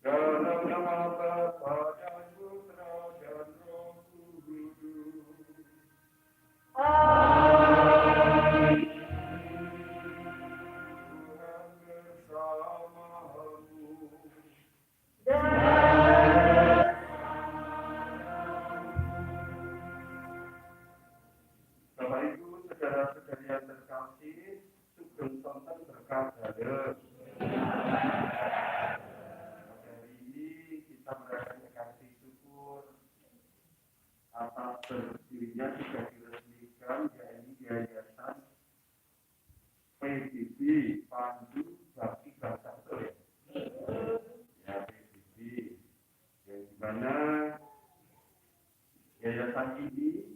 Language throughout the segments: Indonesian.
Dalam nama Bapa dan Putra dan Roh Kudus. Amin. Tuhan bersamamu. Bapak Ibu, saudara-saudari yang terkasih, sugeng sonten berkah dalem. Hari ini kita merayakan kasih syukur atas berdirinya sudah diresmikan, yaitu Yayasan PBB Pandu Bakti Bangsa Betul ya? Ya, PBB, yang dimana yayasan ini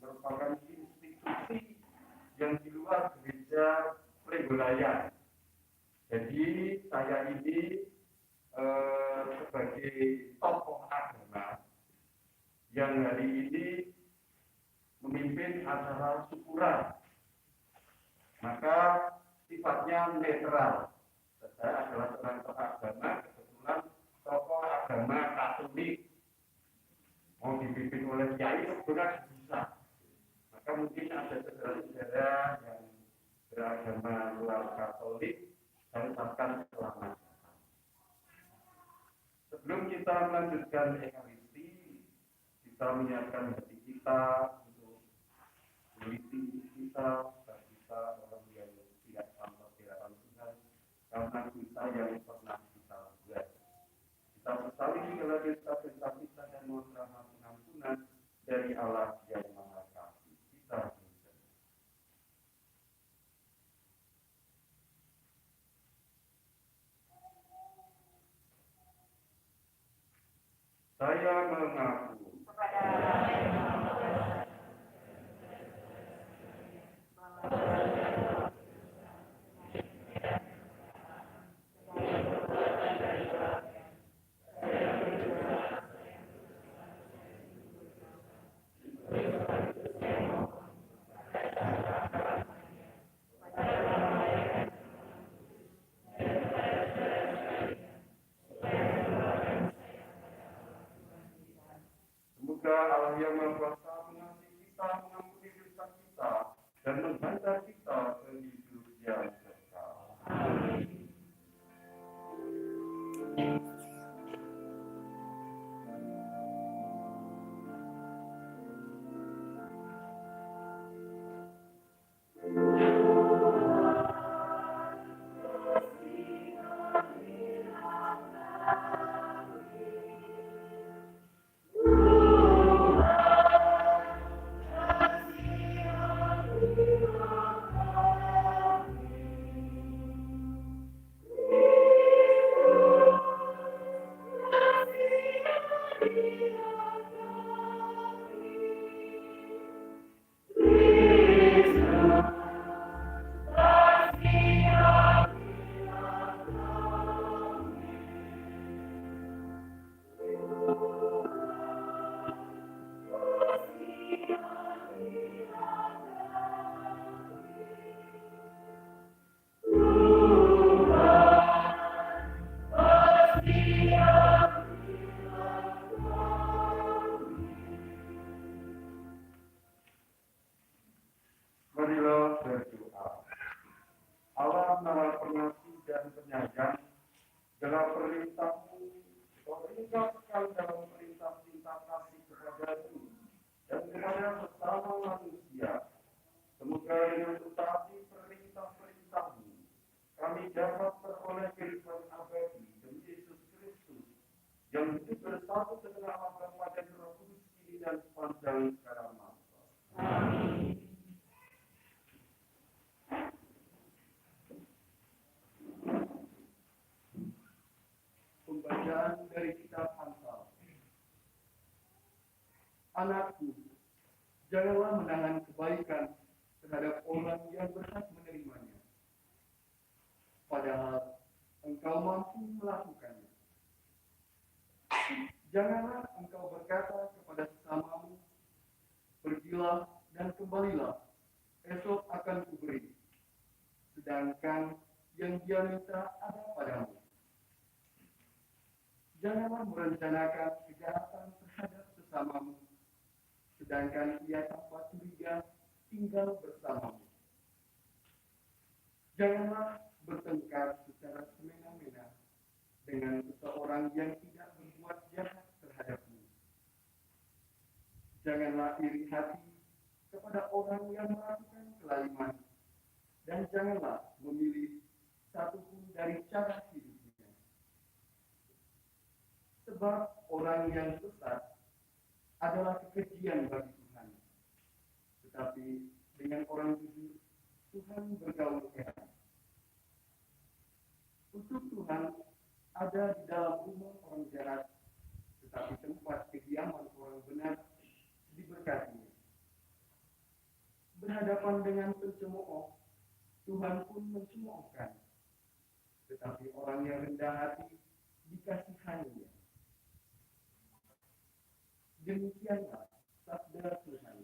merupakan institusi yang di luar gereja Plegolayan. Jadi saya ini sebagai tokoh agama yang hari ini memimpin acara syukuran, maka sifatnya netral. Saya adalah seorang tokoh agama, kebetulan tokoh agama Katolik, mau dipimpin oleh kiai sebenarnya bisa. Maka mungkin ada saudara-saudara yang beragama luar Katolik, saya ucapkan selamat. Sebelum kita melanjutkan Ekaristi, kita menyiapkan hati kita untuk meliti kita, dan kita orang yang tidak sampai tidak Tuhan, karena kita yang pernah kita buat. Kita sesali segala dosa-dosa kita dan mohon rahmat pengampunan dari Allah yang Maha Kasih. Kita berdoa. Saya mengaku semoga Allah yang Maha Kuasa mengasihi kita, mengampuni dosa kita, dan menghantar kita ke hidup yang kekal. Amin. Marilah berdoa. Allah Maha Pengasih dan Penyayang, dalam perintah-Mu, Kau ringkaskan dalam perintah cinta kasih kepadamu dan kepada sesama manusia. Semoga dengan mentaati perintah-perintah-Mu, kami dapat beroleh kehidupan abadi demi Yesus Kristus, yang hidup bersatu dengan Allah Bapa dan Roh Kudus kini dan sepanjang segala masa. Amin. Pembacaan dari kitab Amsal. Anakku, janganlah menahan kebaikan terhadap orang yang berhak menerimanya, padahal engkau mampu melakukannya. Janganlah engkau berkata kepada sesamamu, pergilah dan kembalilah, esok akan kuberi, sedangkan yang dia minta ada padamu. Janganlah merencanakan kejahatan terhadap sesamamu, sedangkan ia tanpa curiga tinggal bersamamu. Janganlah bertengkar secara semena-mena dengan seseorang yang tidak berbuat jahat terhadapmu. Janganlah iri hati kepada orang yang melakukan kelaliman, dan janganlah memilih satupun dari cara hidupnya. Sebab orang yang sesat adalah kekejian bagi Tuhan, tetapi dengan orang jujur Tuhan bergaul heran. Untuk Tuhan ada di dalam rumah orang jahat, tetapi tempat kediaman orang benar diberkatinya. Berhadapan dengan pencemooh, Tuhan pun mencemoohkan, tetapi orang yang rendah hati dikasihaninya. Demikianlah sabda Tuhan.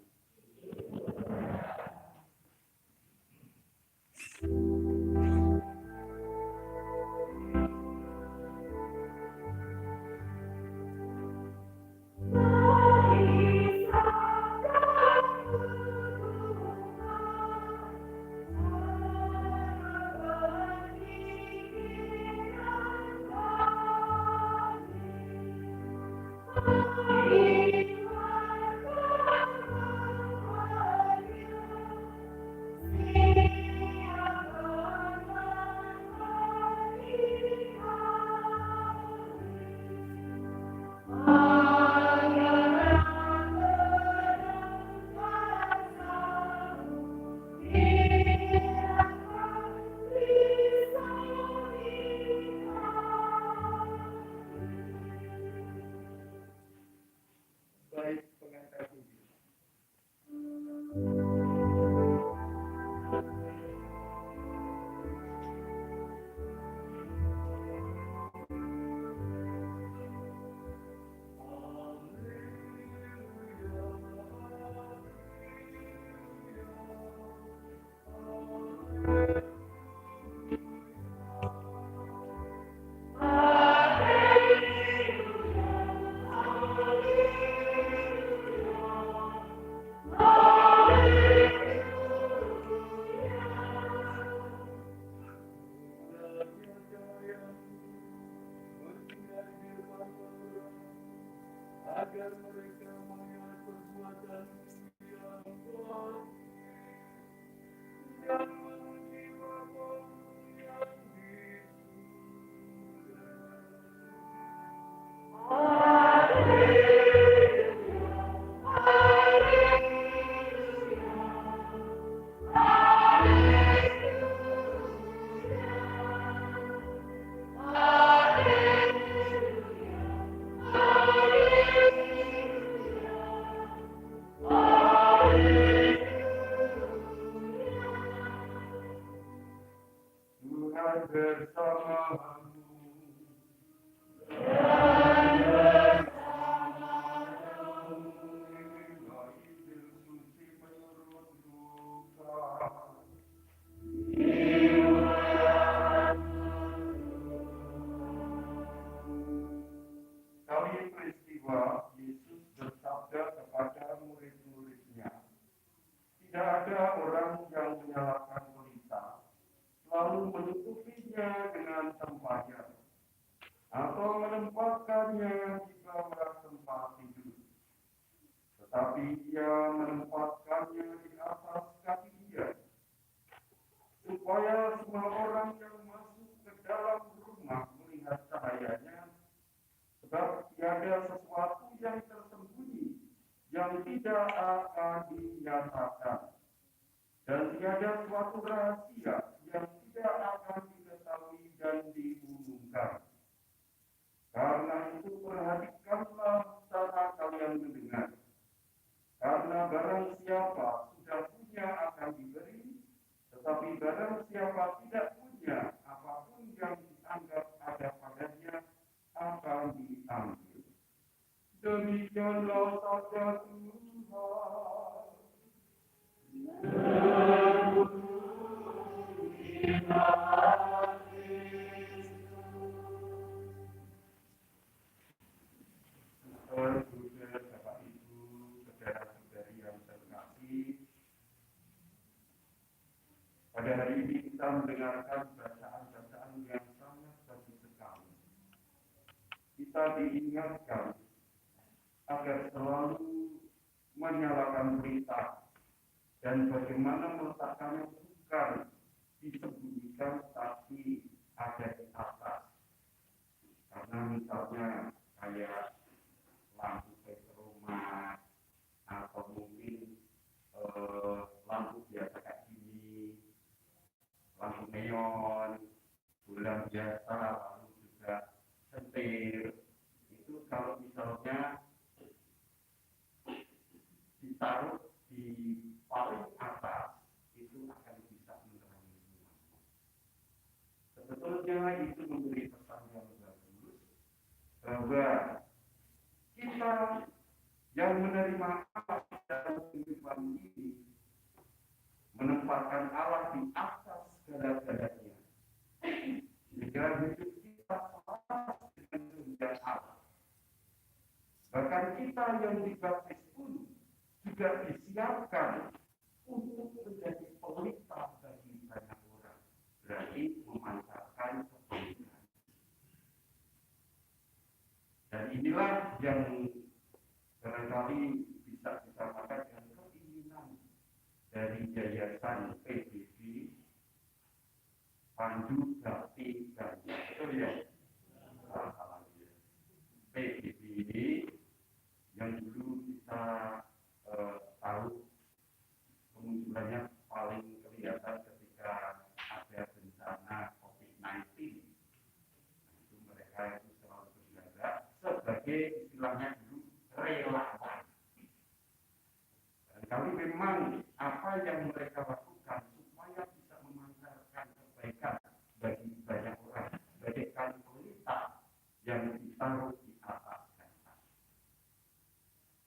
Agar mereka mengingat perbuatan yang baik dan memuji Bapa yang di Kali peristiwa Yesus bersabda kepada murid-muridnya, tidak ada orang yang menyalakan pelita lalu menutupinya dengan tempayan atau menempatkannya di bawah tempat tidur, tetapi ia menempatkannya di atas kaki dia, supaya semua orang yang masuk ke dalam rumah melihat cahayanya. Sebab tiada sesuatu yang tersembunyi yang tidak akan dinyatakan, dan tiada suatu rahasia yang tidak akan diketahui dan diumumkan. Karena itu perhatikanlah cara kalian mendengar. Karena barang siapa sudah punya akan diberi, tetapi barang siapa tidak punya, apapun yang dianggap ada padanya akan diambil. Demikianlah sabda Tuhan. Bapak Ibu, saudara-saudari yang terkasih, pada hari ini kita mendengarkan bacaan-bacaan yang sangat bagus sekali. Kita diingatkan agar selalu menyalakan berita dan bagaimana meletakkannya bukan disembunyikan tapi ada di atas. Karena misalnya kayak lampu petroma atau mungkin lampu biasa kayak gini, lampu neon, bulan biasa, lalu juga sentir. Itu kalau misalnya ditaruh di paling atas, itu akan bisa menerangi semua. Sebetulnya itu memberi pesan yang bagus bahwa kita yang menerima Allah dalam kehidupan ini menempatkan Allah di atas segala-galanya. Sehingga hidup kita selaras dengan kehendak Allah. Bahkan kita yang dibaptis pun juga disiapkan untuk menjadi pelita bagi banyak orang. Berarti memancarkan kebaikan. Dan inilah yang barangkali bisa disamakan dengan keinginan dari Yayasan PBB Pandu Bakti Ganja. Betul ya? PBB ini yang dulu kita tahu kemunculannya paling kelihatan ketika ada bencana COVID-19. Itu mereka itu selalu bergerak sebagai istilahnya dulu relawan. Dan kali memang apa yang mereka lakukan supaya bisa memancarkan kebaikan bagi banyak orang, bagaikan pelita yang ditaruh di atas kata.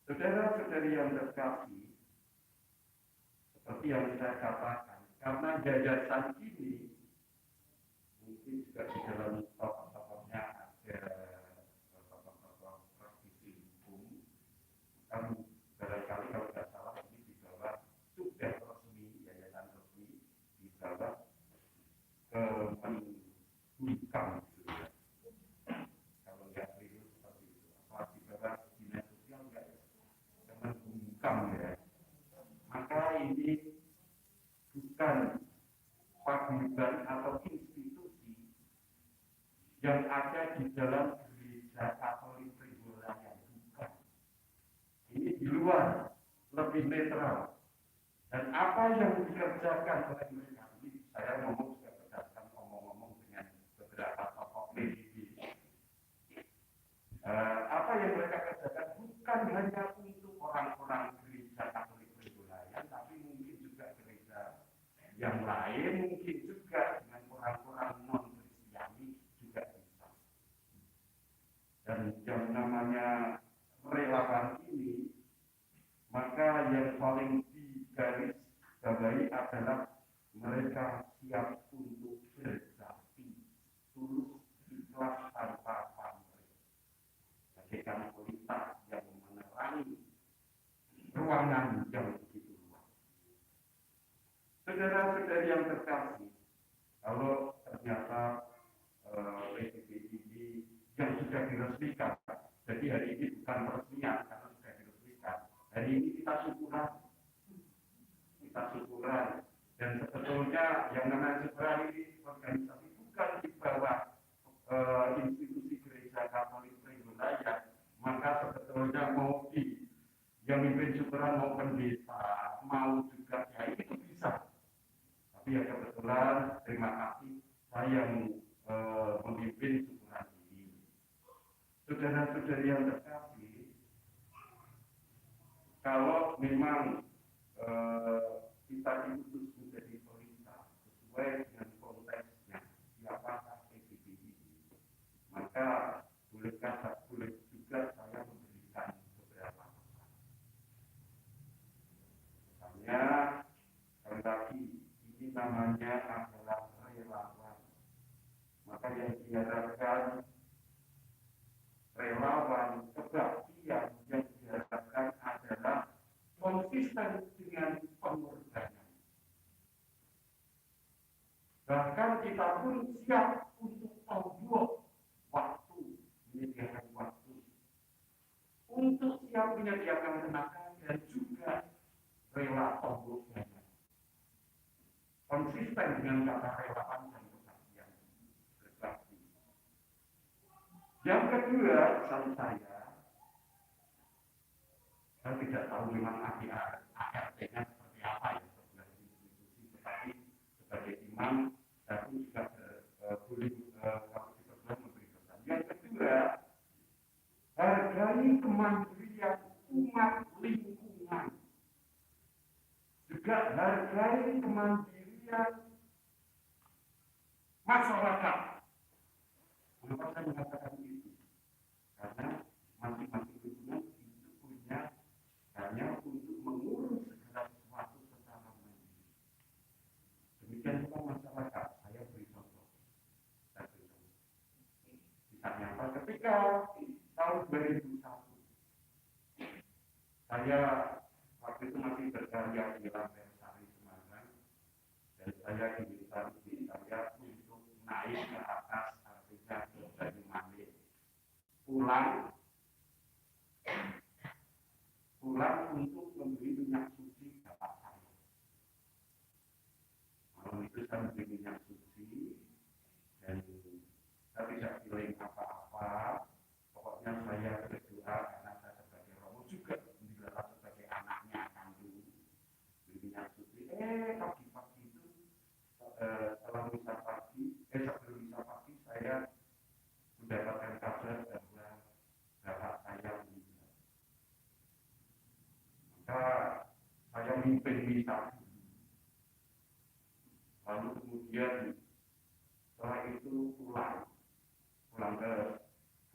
Saudara-saudari yang terkasih, seperti yang saya katakan, karena yayasan ini mungkin juga di dalam tokoh-tokohnya ada tokoh-tokoh praktisi hukum, kan barangkali kalau tidak salah ini di bawah sudah resmi, yayasan resmi di bawah Kemenkumham. Kalau nggak keliru seperti itu, apa di bawah dinas sosial nggak ya? Kemenkumham ya. Maka ini bukan paguyuban atau institusi yang ada di dalam gereja Katolik Tribulaya, bukan. Ini di luar, lebih netral. Dan apa yang dikerjakan oleh mereka ini, saya ngomong juga berdasarkan ngomong-ngomong dengan beberapa tokoh PBB. Apa yang mereka kerjakan bukan hanya untuk orang-orang gereja Katolik Tribulaya, tapi mungkin juga gereja yang lain, mungkin juga dengan orang-orang non-Kristiani juga bisa. Dan yang namanya relawan ini, maka yang paling digaris bawahi adalah mereka siap untuk berbakti, tulus, ikhlas tanpa pamrih. Bagaikan pelita yang menerangi ruangan yang begitu luas. Saudara-saudari yang terkasih, kalau ternyata PBB ini yang sudah diresmikan, jadi hari ini bukan peresmian karena sudah diresmikan. Hari ini kita syukuran, dan sebetulnya yang namanya syukuran ini organisasi bukan di bawah institusi gereja Katolik Tribulaya, mau pendeta, mau juga ya itu bisa. Tapi ya kebetulan terima kasih saya yang memimpin syukuran ini. Saudara-saudari yang terkasih, kalau memang kita diutus menjadi pelita sesuai dengan konteksnya siapakah PBB ini, maka boleh juga saya memberikan beberapa pesan. Misalnya, sekali lagi, ini namanya adalah relawan. Maka yang diharapkan relawan kebaktian yang diharapkan adalah konsisten dengan pengorbanan. Bahkan kita pun siap untuk tangguh waktu, menyediakan waktu, untuk siap menyediakan tenaga dan juga rela tangguh banyak. Konsisten dengan kata relawan dan kebaktian berbakti. Yang kedua, pesan saya tidak tahu memang ART-nya seperti apa ya sebuah institusi, tetapi sebagai imam saya pun juga boleh kalau kita memberi pesan. Yang kedua, hargai kemandirian umat lingkungan, juga hargai kemandirian masyarakat. Kenapa saya mengatakan itu? Karena masing-masing lingkungan itu punya hanya untuk mengurus segala sesuatu secara mandiri. Demikian juga masyarakat. Saya beri contoh. Misalnya ketika tahun 2001, saya waktu itu masih berkarya di Lantai Sari Semarang, dan saya diminta istri saya untuk naik ke atas, artinya ke Banyumanik, pulang untuk membeli minyak suci bapak saya. Malam itu saya membeli minyak suci dan saya tidak feeling apa-apa. Pokoknya saya berdoa karena saya sebagai romo juga digelar sebagai anaknya kandung beli minyak suci. Pagi-pagi itu setelah misa pagi, sebelum misa pagi saya mendapatkan kabar bahwa bapak saya meninggal. Maka saya mimpin misa dulu. Lalu kemudian setelah itu pulang ke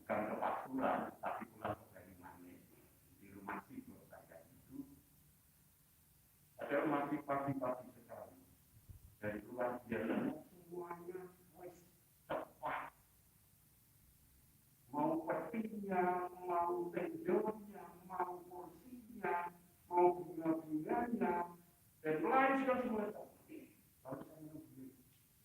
bukan ke Pasuruan, tapi pulang ke Banyumanik di rumah ibu saya itu. Ada masih pagi-pagi sekali dari luar biasanya semuanya wes cepat. Mau petinya, mau tendonya, mau kursinya, mau bunga-bunganya, dan lain semua seperti. Lalu saya menunggu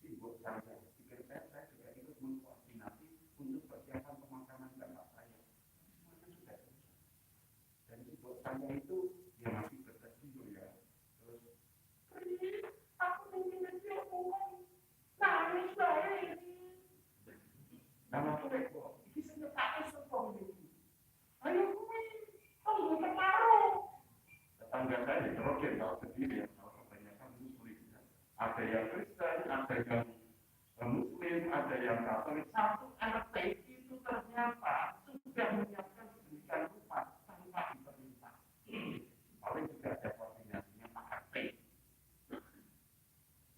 ibu saya, pikir saya juga ikut mengkoordinasi untuk persiapan pemakaman bapak saya. Semuanya sudah selesai. Dan ibu saya itu dia masih berkecil ya. Terus, aku ingin dia ngomong, nangis saya ini. Nama aku Reko, ini saya pakai sepong ini. Ayo kuih, tunggu terparuh. Tetangga saya di Trojen tahu sendiri ya, kalau kebanyakan muslim ya. Ada yang Kristen, ada yang Muslim, ada yang Katolik. Satu RT itu ternyata sudah menyiapkan sedemikian rupa tanpa diperintah. Paling juga ada koordinasinya Pak RT.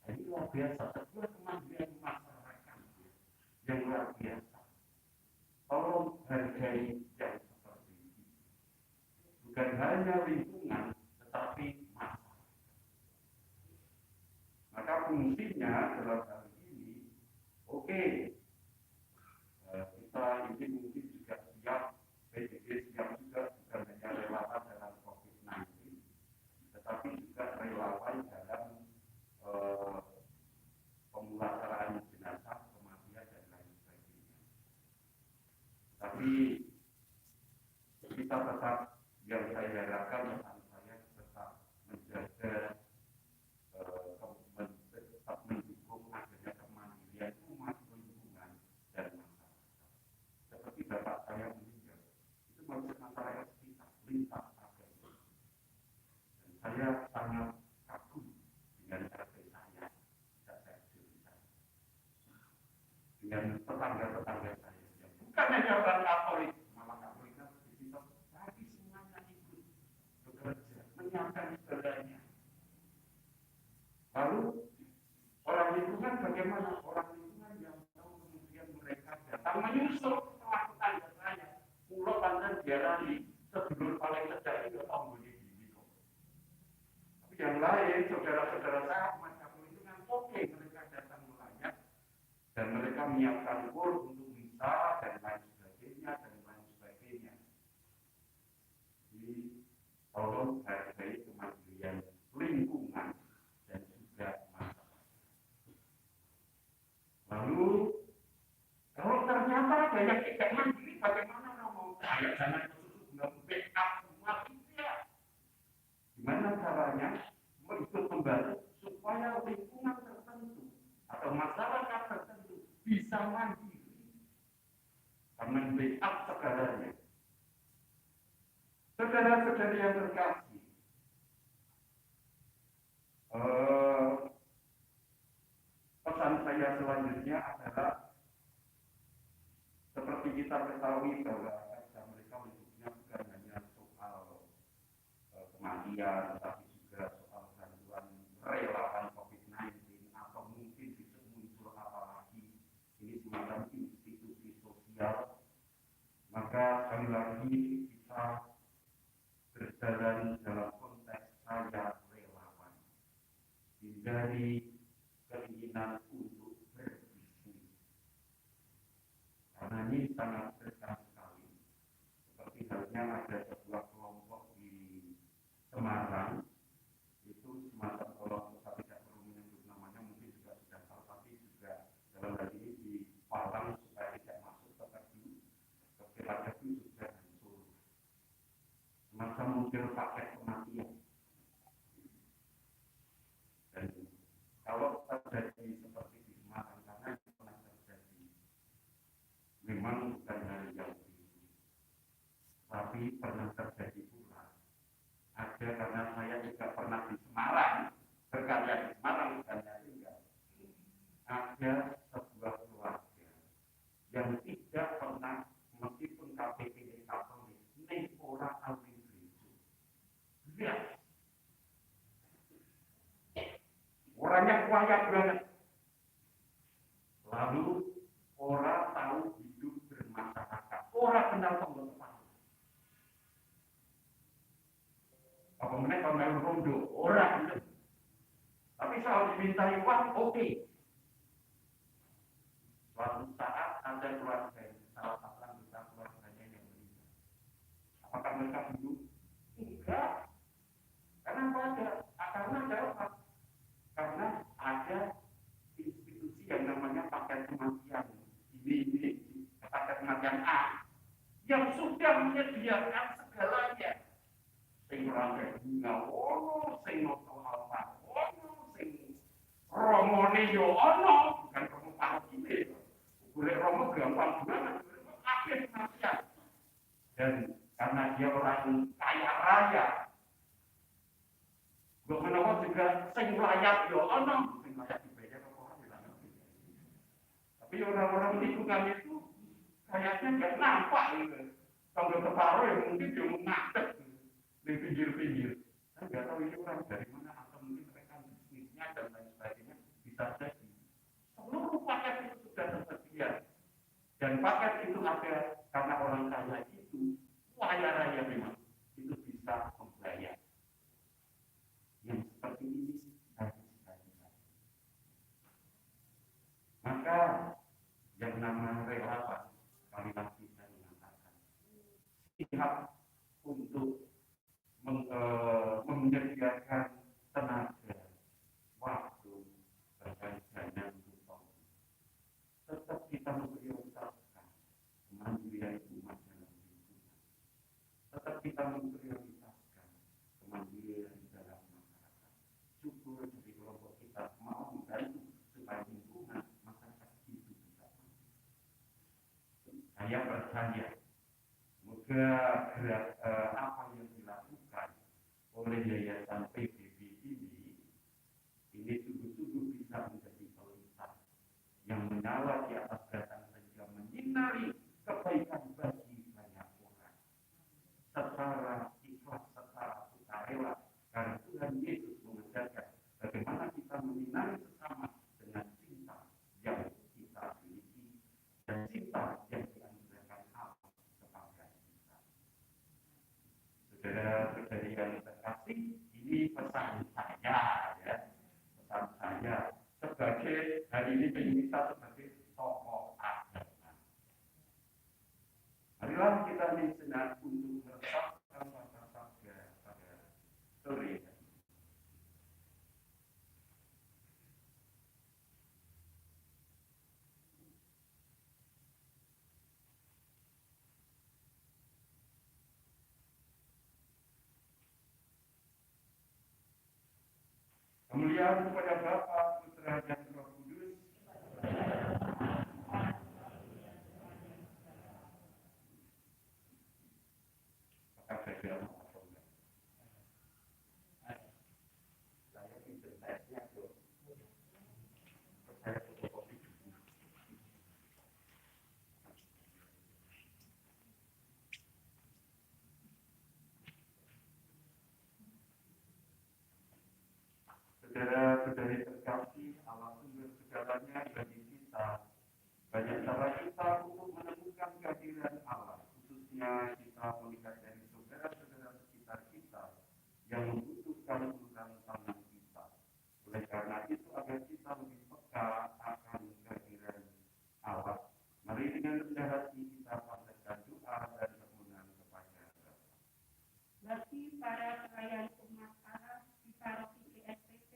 Ini luar biasa, sebuah kemandirian masyarakat yang luar biasa. Tolong hargai yang seperti ini. Bukan hanya lingkungan, tetapi masyarakat. Maka fungsinya dalam hal ini, oke, kita ini mungkin juga siap, PBB siap juga bukan hanya relawan dalam COVID-19, tetapi juga relawan dalam pemulasaraan jenazah, kematian dan lain sebagainya. Tapi kita tetap, yang saya harapkan pesan saya tetap menjaga tetap mendukung adanya kemandirian umat lingkungan dan masyarakat. Seperti bapak saya meninggal, itu maksud masyarakat kita lintas agama. menyiapkan segalanya. Lalu orang lingkungan bagaimana? Orang lingkungan yang tahu kemudian mereka datang menyusul setelah tanda saya. Pulau Pandan diarani sedulur paling sejati nggak tahu bunyi gitu. Tapi yang lain, saudara-saudara saya macam lingkungan oke mereka datang melayat dan mereka menyiapkan kur untuk misa dan lain sebagainya dan lain sebagainya. Jadi tolong hargai kemandirian lingkungan dan juga masyarakat. Lalu kalau ternyata ada yang tidak mandiri, bagaimana mau saya jangan nge-backup semua tidak. Gimana caranya ikut membantu supaya lingkungan tertentu atau masyarakat tertentu bisa mandiri karena backup segalanya. Saudara-saudari yang terkasih, pesan saya selanjutnya adalah seperti kita ketahui bahwa mereka hidupnya bukan hanya soal kematian, tetapi juga soal bantuan relawan COVID-19 atau mungkin bisa muncul apalagi ini semacam institusi sosial. Maka sekali lagi kita berjalan dalam konteks saya relawan, hindari keinginan untuk berbisnis karena ini sangat besar sekali. Seperti halnya ada sebuah kelompok di Semarang itu semacam kelompok, saya tidak perlu menyebut namanya, mungkin juga sudah tahu, tapi juga dalam hal ini dipalang supaya tidak masuk seperti ketika juga hancur semacam model paket kematian. Dan kalau terjadi seperti di Semarang, karena itu pernah terjadi, memang bukan hal yang ini, tapi pernah terjadi pula. Ada karena saya juga pernah di Semarang, berkarya di Semarang, bukannya tinggal. Ada sebuah keluarga yang tidak pernah, meskipun KPP Katolik, ini orang awin gereja. Lihat, orangnya kaya banget. Lalu orang tahu hidup bermasyarakat. Orang kenal tombol kepala. Apa mereka main rondo? Orang itu. Tapi soal dimintai uang, oke. Suatu saat ada keluarga, salah satu anggota keluarganya yang meninggal. Apakah mereka hidup? Enggak. Kenapa ada? Karena ada apa? Karena ada institusi yang namanya paket kematian. Ini paket kematian A yang sudah menyediakan segalanya. Sing rangkai bunga ono, sing noto alfa ono, sing romone yo ono, bukan romo parokile. Boleh romo gampang banget, paket kematian. Dan karena dia orang kaya raya, gue menawa juga sing layak yo ono, sing layak dibayar orang bilang. Tapi orang-orang lingkungan itu kayaknya nggak nampak gitu. Kalau separuh ya mungkin dia mengadep di pinggir-pinggir. Saya nggak tahu ini orang dari mana atau mungkin mereka bisnisnya dan lain sebagainya bisa jadi. Seluruh paket itu sudah tersedia dan paket itu ada karena orang kaya itu kaya raya memang itu bisa membayar. Yang seperti ini harus kita. Maka yang nama relawan sekali lagi saya mengatakan siap untuk menyediakan tenaga, waktu, bahkan dana untuk tolong. Tetap kita memprioritaskan kemandirian umat dalam lingkungan. Tetap kita memprioritaskan kemandirian dalam masyarakat. Syukur dari kelompok kita mau membantu supaya lingkungan masyarakat itu bisa mandiri. Saya percaya semoga gerak apa yang dilakukan oleh Yayasan PBB ini sungguh-sungguh bisa menjadi pelita yang menyala di atas batang sehingga menyinari kebaikan bagi banyak orang secara ikhlas, secara sukarela, Saudara-saudari yang terkasih, ini pesan saya ya, pesan saya sebagai hari ini kita sebagai tokoh agama. Marilah kita disenang untuk meresapkan kata sabda pada sore ini. Kemuliaan kepada Bapa, Putra, dan Roh Kudus. Maka saya internetnya tuh, saya fotokopi. Saudara-saudari terkasih, Allah sumber segalanya bagi kita. Banyak cara kita untuk menemukan kehadiran Allah, khususnya kita melihat dari saudara-saudara sekitar kita yang membutuhkan uluran tangan kita. Oleh karena itu, agar kita lebih peka akan kehadiran Allah, mari dengan rendah hati kita panjatkan doa dan permohonan kepada Allah. Bagi para pelayan umat Allah di paroki GSPC,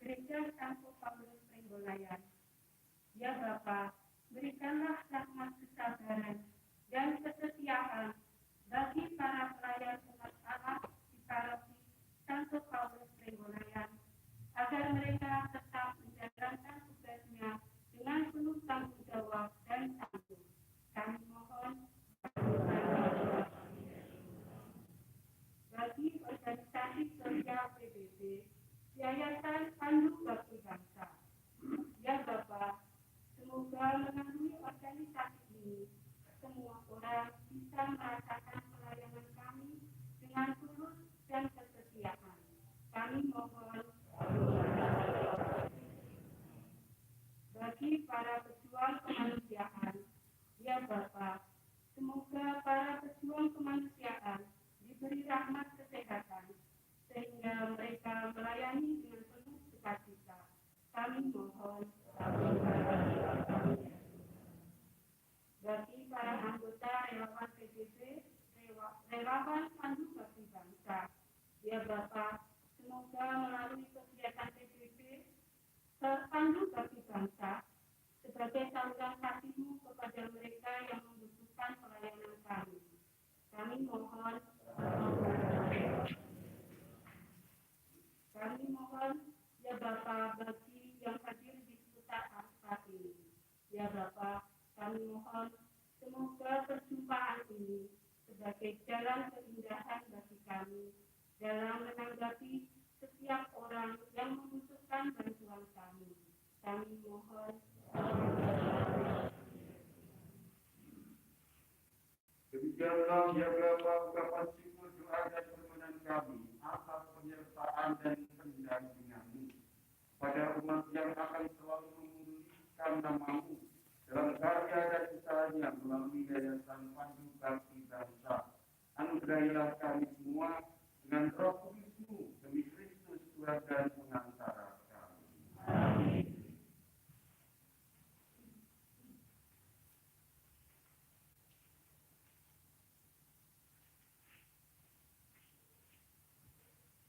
Gereja Santo Paulus Trenggolean, ya Bapa, berikanlah rahmat kesabaran dan kesetiaan bagi para pelayan umat Allah di paroki Santo Paulus Trenggolean, agar mereka tetap menjalankan tugasnya dengan penuh tanggung jawab dan tangguh. Kami mohon bagi organisasi sosial PBB, Yayasan Pandu Bakti Bangsa. Ya Bapak, semoga melalui organisasi ini, semua orang bisa merasakan pelayanan kami dengan tulus dan kesetiaan. Kami mohon bagi para pejuang kemanusiaan. Ya Bapak, semoga para pejuang kemanusiaan diberi rahmat kesehatan, sehingga mereka melayani dengan penuh sukacita. Kami mohon bagi para anggota relawan PBB, relawan Pandu Bakti Bangsa. Ya Bapak, semoga melalui kegiatan PBB, Pandu Bakti Bangsa, sebagai saluran kasih-Mu kepada mereka yang membutuhkan pelayanan kami. Kami mohon ya Bapa, bagi yang hadir di sekitar saat ini. Ya Bapa, kami mohon semoga perjumpaan ini sebagai jalan keindahan bagi kami dalam menanggapi setiap orang yang membutuhkan bantuan kami. Kami mohon demikianlah ya Bapa, ungkapan syukur doa dan permohonan kami atas penyertaan dan pendampingan-Mu pada umat yang akan selalu memulihkan nama-Mu dalam karya dan usahanya melalui Yayasan Pandu Bakti Bangsa. Anugerahilah kami semua dengan Roh Kudus-Mu demi Kristus Tuhan dan pengantara kami. Amin.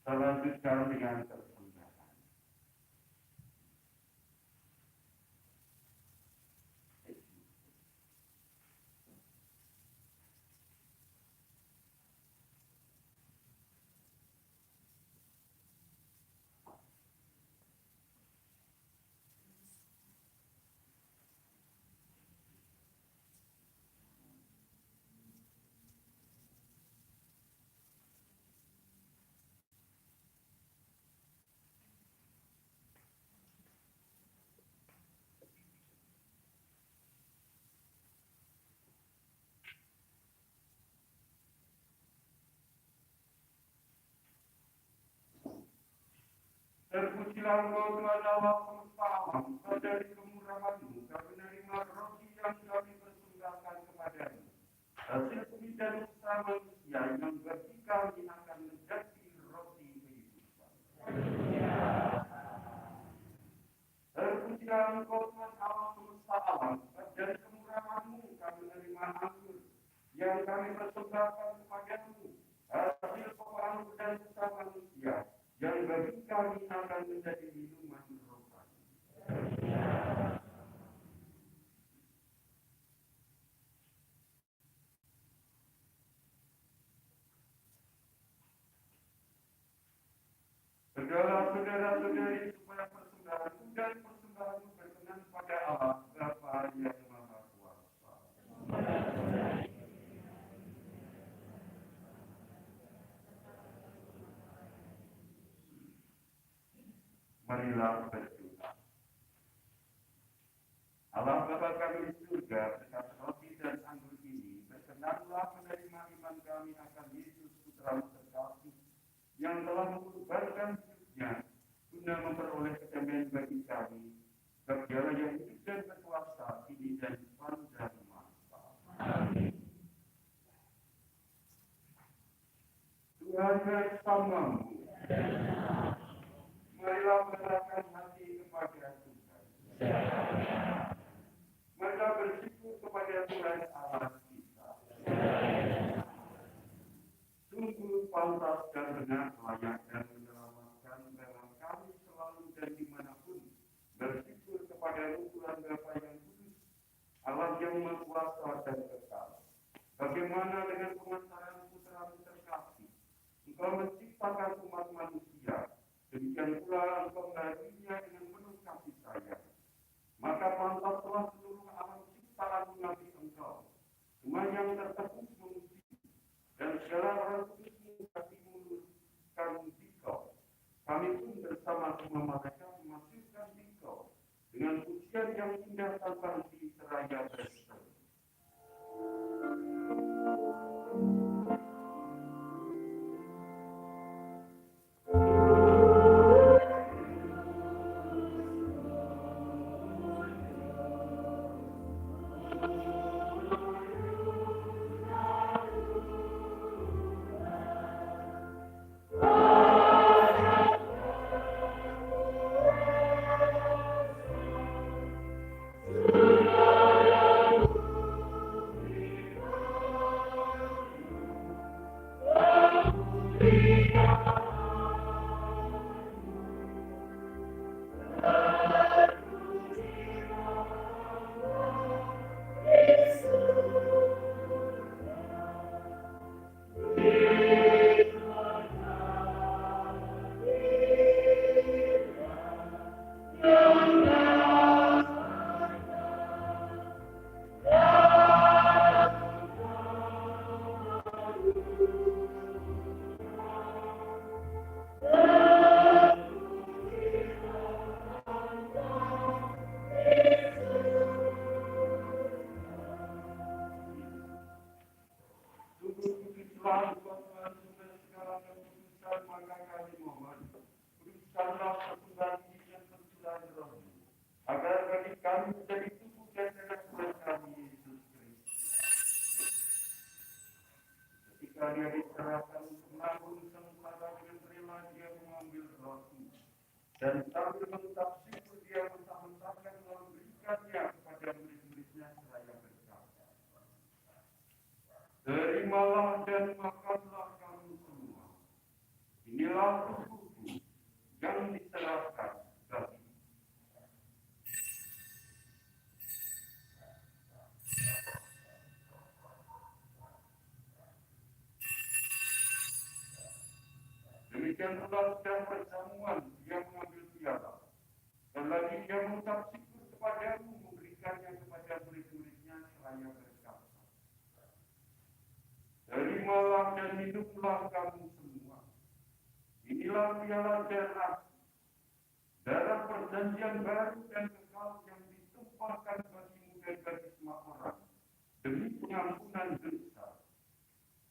Kita lanjutkan dengan persembahan. Terpujilah Engkau Tuhan Allah semesta alam, dari kemurahan-Mu kami menerima roti yang kami persembahkan kepadamu. Hasil pemijaan usaha manusia yang bagi kami akan menjadi roti kehidupan. Terpujilah Engkau Tuhan Allah semesta alam, dari kemurahan-Mu kami menerima anggur yang kami persembahkan kepadamu, hasil peperangan dan usaha manusia yang bagi kami akan menjadi minuman rohani. Saudara-saudari, supaya persembahanmu dan persembahanmu berkenan pada Allah Bapa yang Maha Kuasa. Marilah berdoa. Allah Bapa kami di surga, berkat roti dan anggur ini, berkenanlah menerima iman kami akan Yesus Putra-Mu terkasih, yang telah mengorbankan hidupnya guna memperoleh kedamaian bagi kami, sebab Dialah yang hidup dan berkuasa kini dan sepanjang masa. Amin. Tuhan bersamamu. Marilah menyerahkan hati kepada Tuhan. Marilah bersyukur kepada Tuhan Allah kita. Sungguh pantas dan benar, layak dan menyelamatkan dalam kami selalu dan dimanapun bersyukur kepada Tuhan Bapa yang kudus, Allah yang Maha Kuasa dan kekal. Bagaimana dengan pemasaran Putra-Mu terkasih, Engkau menciptakan umat manusia, demikian pula Engkau menaruhinya dengan penuh kasih sayang. Maka pantaslah seluruh alam ciptaan mengabdi Engkau, semua yang tertepus memuji, dan segala orang kudusmu kasih memuliakan Dikau. Kami pun bersama semua malaikat memasukkan Dikau dengan pujian yang indah tanpa henti seraya berseru. Agar bagi kami menjadi tubuh dan darah Tuhan kami Yesus Kristus. Ketika Dia diserahkan untuk menanggung sengsara dengan rela, Dia mengambil roti dan sambil mengucap syukur Dia mentah-mentahkan lalu memberikannya kepada murid-muridnya seraya berkata, terimalah dan makanlah kamu semua. Inilah tubuhku yang diserahkan bagi. Demikian pula sedang perjamuan Dia mengambil piala, dan lagi Dia mengucap syukur kepadamu, memberikannya kepada murid-muridnya seraya berkata, terimalah dan minumlah kamu semua. Inilah piala darah perjanjian baru dan kekal yang ditumpahkan bagimu dan bagi semua orang demi pengampunan dosa.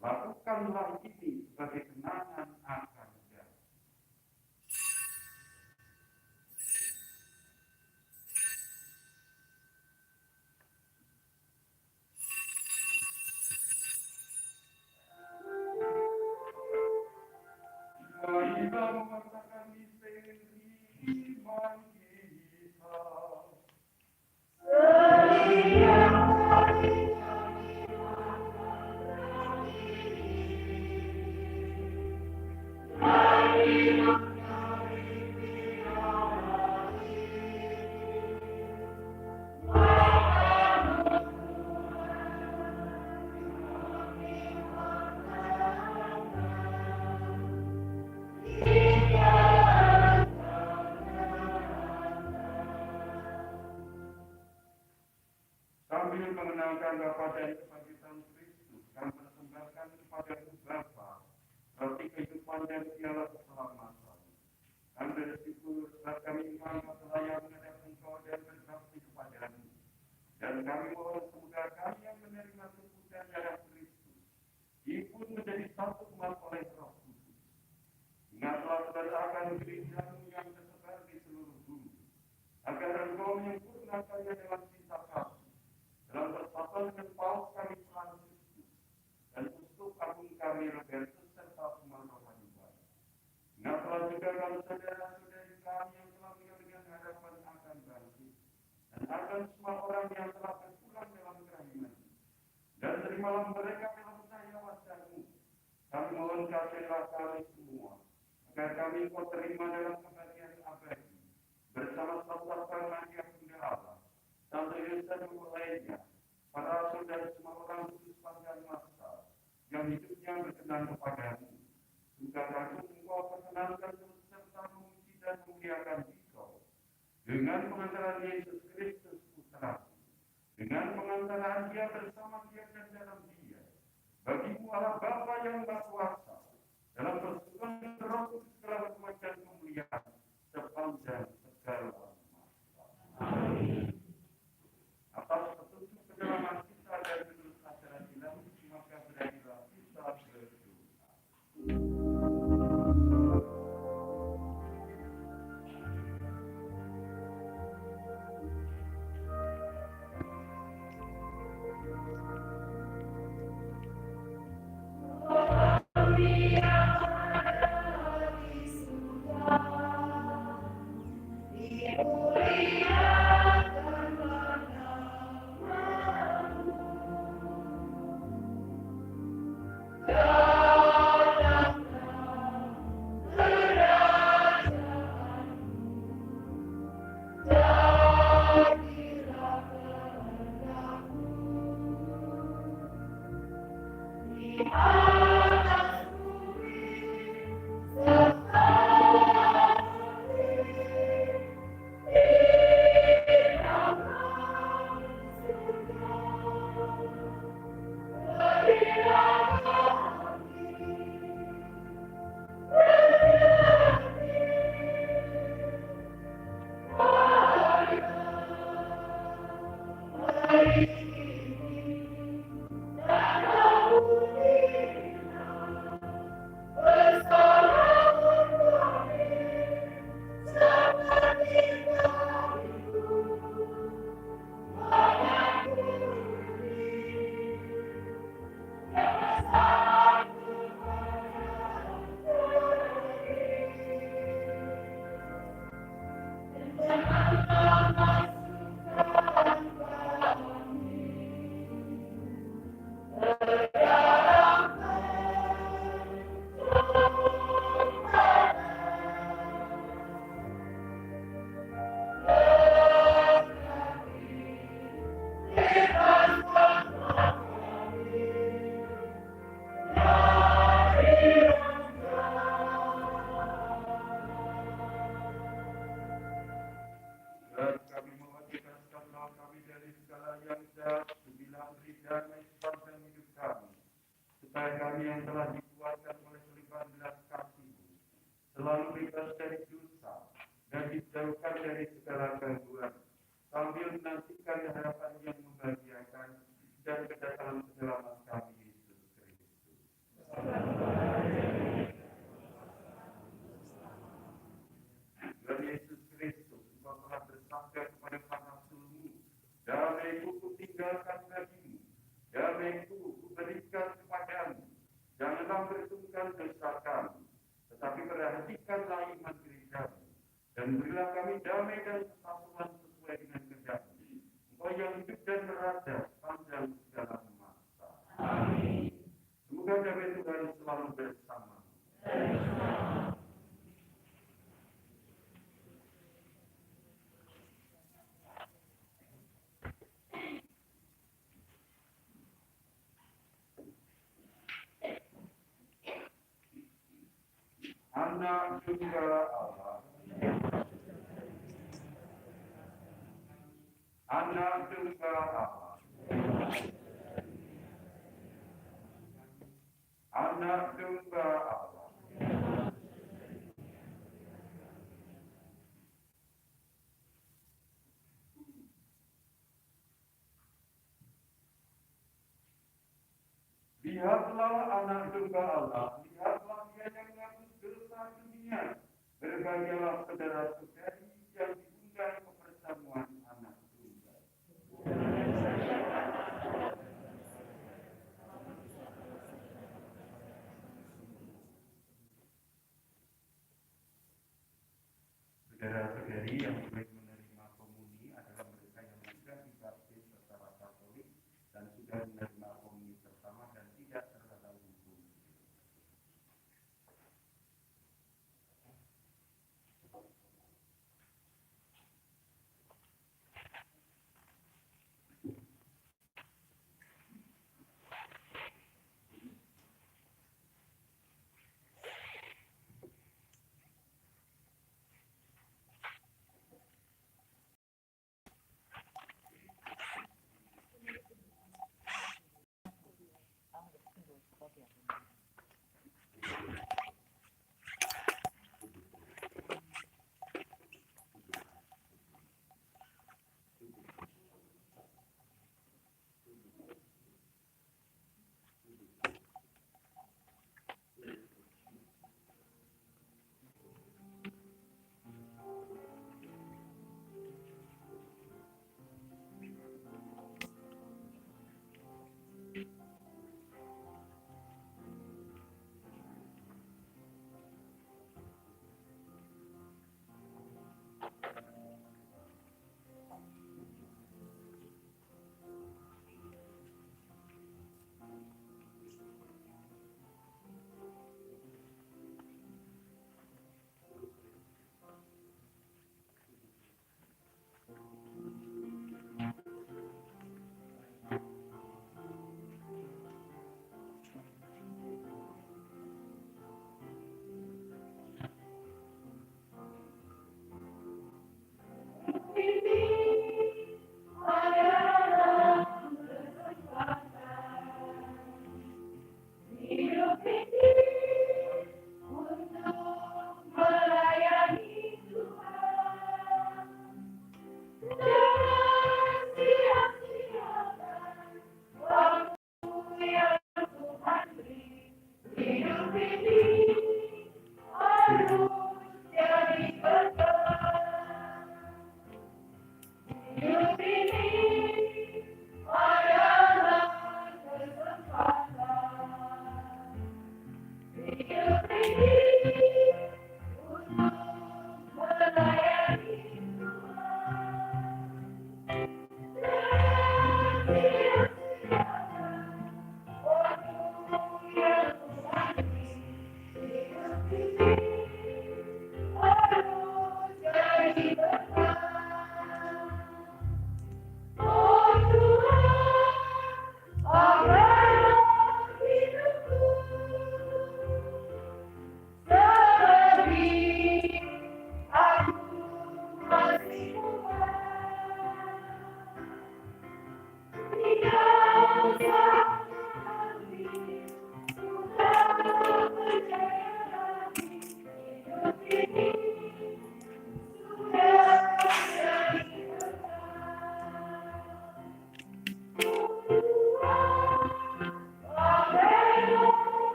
Lakukanlah ini sebagai kenangan akan Dia. memaksakan misteri iman kita. Sambil mengenalkan Bapa dan kebangkitan Kristus, kami persembahkan kepadamu Bapa, roti kehidupan dan piala keselamatan. Kami bersyukur saat kami iman yang menghadap Engkau dan berbakti kepadamu. Dan kami mohon semoga kami yang menerima tubuh dan darah Kristus, ikut menjadi satu umat oleh Roh Kudus. Ingatlah saudara akan gerejamu yang tersebar di seluruh bumi, agar Engkau menyempurnakannya dalam cinta kasih, dalam persatuan dengan Paus kami Franciscus dan Uskup Agung kami Robertus serta semua rohani baik. Ingatlah juga kalau saudara-saudari kami yang telah meninggal dengan harapan akan bangkit, dan akan semua orang yang telah berpulang dalam kerahiman. Dan terimalah mereka dalam cahaya wajah-Mu. Kami mohon kasihlah kami semua, agar kami Kau terima dalam kebahagiaan abadi, bersama sahabat Maria Bunda Allah, Santo Yosef lainnya, para rasul dan semua orang kudus panjang masa, yang hidupnya berkenan kepadamu. Juga kami Engkau perkenankan terus serta memuji dan memuliakan Engkau, dengan pengantaran Yesus Kristus Putra, dengan pengantaran Dia bersama Dia dan dalam Dia, bagi-Mu Allah Bapa yang Maha Kuasa, dalam persekutuan Roh Kudus segala hikmat dan kemuliaan sepanjang segala masa. Amin. Atas petunjuk kedalaman kita dan menurut ajaran Ilahi, maka beranilah kita berdoa. Supaya kami yang telah dikuatkan oleh kelimpahan belas kasih-Mu selalu bebas dari dosa dan dijauhkan dari segala gangguan, sambil menantikan harapan yang membahagiakan dan kedatangan selamat kami Yesus Kristus. Tuhan Yesus Kristus, Engkau telah bersabda kepada para rasul-Mu, damai-Ku kutinggalkan bagimu, damai-Ku kuberikan kepadamu. Janganlah bersungkan dosa kami, tetapi perhatikanlah iman gerejamu, dan berilah kami damai dan kesatuan sesuai dengan kehendak-Mu. Engkau yang hidup dan berada sepanjang segala masa. Amin. Semoga damai Tuhan selalu bersama. Anak tunggal Allah. Anak tunggal Allah. Anak tunggal Allah. Lihatlah anak tunggal Allah. Lihatlah Dia yang menghapus dosa dunia. Berbahagialah saudara-saudari yang diundang ke perjamuan anak tunggal. Saudara-saudari yang boleh menerima komuni adalah mereka yang sudah dibaptis secara Katolik dan sudah menerima komuni bersama dan tidak terhalang hukum.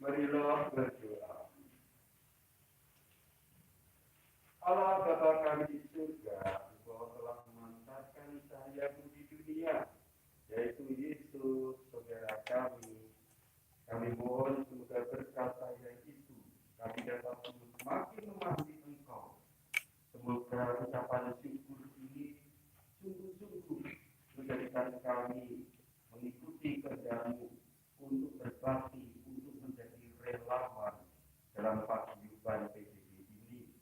Marilah berdoa. Allah Bapa kami di surga, Engkau telah memantarkan cahayamu di dunia, yaitu Yesus, saudara kami. Kami mohon semoga berkat cahaya itu kami dapat semakin memahami Engkau. Semoga ucapan syukur ini sungguh-sungguh menjadikan kami mengikuti kerja-Mu untuk berbakti, untuk menjadi relawan dalam paguyuban PBB ini.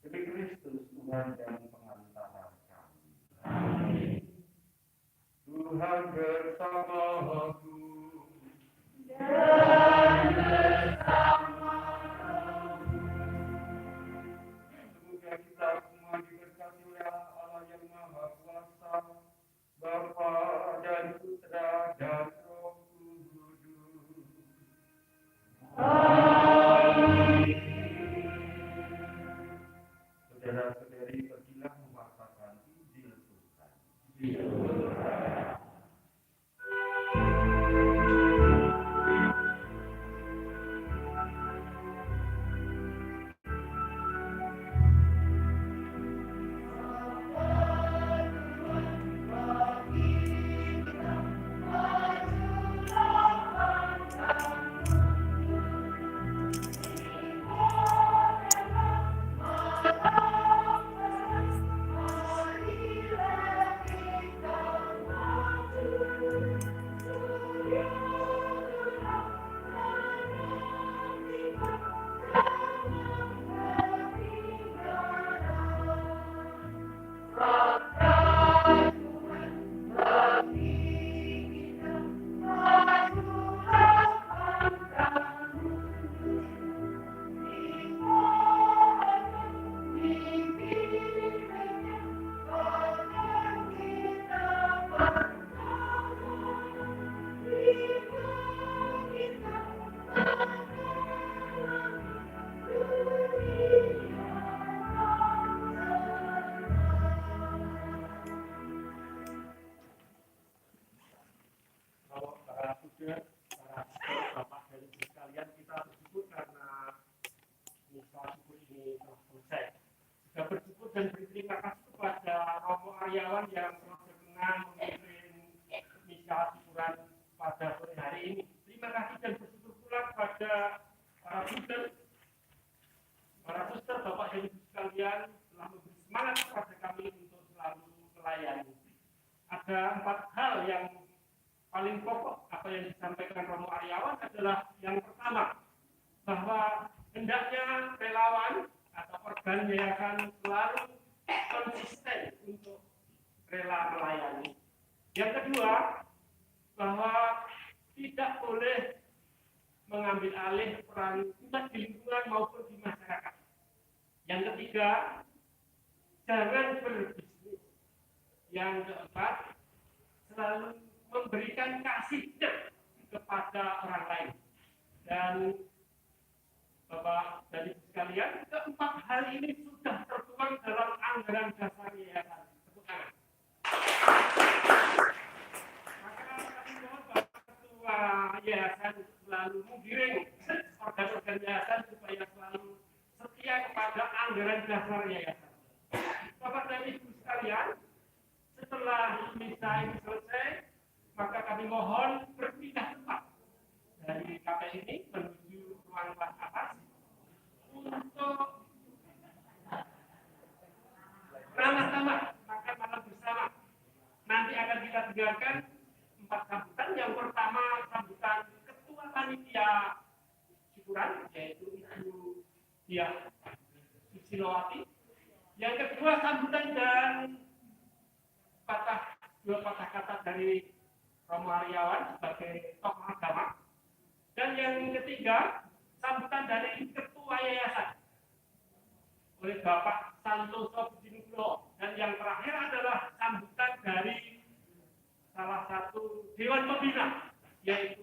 Demi Kristus Tuhan dan pengantara kami. Amin. Tuhan bersamaku. Dan bersamaku. Semoga kita semua diberkati oleh Allah yang Maha Kuasa, Bapa dan Putra dan Roh Kudus. Amin. Saudara-saudari, pergilah mewartakan Injil Tuhan. Dan berterima kasih kepada Romo Aryawan yang telah berkenan mengirim misa syukuran pada sore hari ini. Terima kasih dan bersyukur pula kepada para suster, Bapak dan Ibu sekalian telah memberi semangat kepada kami untuk selalu melayani. Ada 4 hal yang paling pokok apa yang disampaikan Romo Aryawan adalah yang pertama, bahwa hendaknya relawan atau organ yayasan selalu konsisten untuk rela melayani. Yang kedua, bahwa tidak boleh mengambil alih peran entah di lingkungan maupun di masyarakat. Yang ketiga, jangan berbisnis. Yang keempat, selalu memberikan kasih kepada orang lain. Dan Bapak dan Ibu sekalian, keempat hal ini sudah tertuang dalam anggaran dasar yayasan. Tepuk tangan. Maka kami mohon Bapak Ketua Yayasan selalu menggiring organ-organ yayasan supaya selalu setia kepada anggaran dasar yayasan. Bapak dan Ibu sekalian, setelah misa ini selesai, maka kami mohon berpindah tempat dari KPI ini menuju ruang kelas atas untuk ramah-tamah makan malam bersama. Nanti akan kita dengarkan 4 sambutan. Yang pertama sambutan Ketua Panitia Syukuran, yaitu Ibu Diah Susilowati. Yang kedua sambutan dan dua patah kata dari Romo Aryawan sebagai tokoh agama. Dan yang ketiga, sambutan dari Ketua Yayasan oleh Bapak Santoso Budinugroho. Dan yang terakhir adalah sambutan dari salah satu Dewan Pembina, yaitu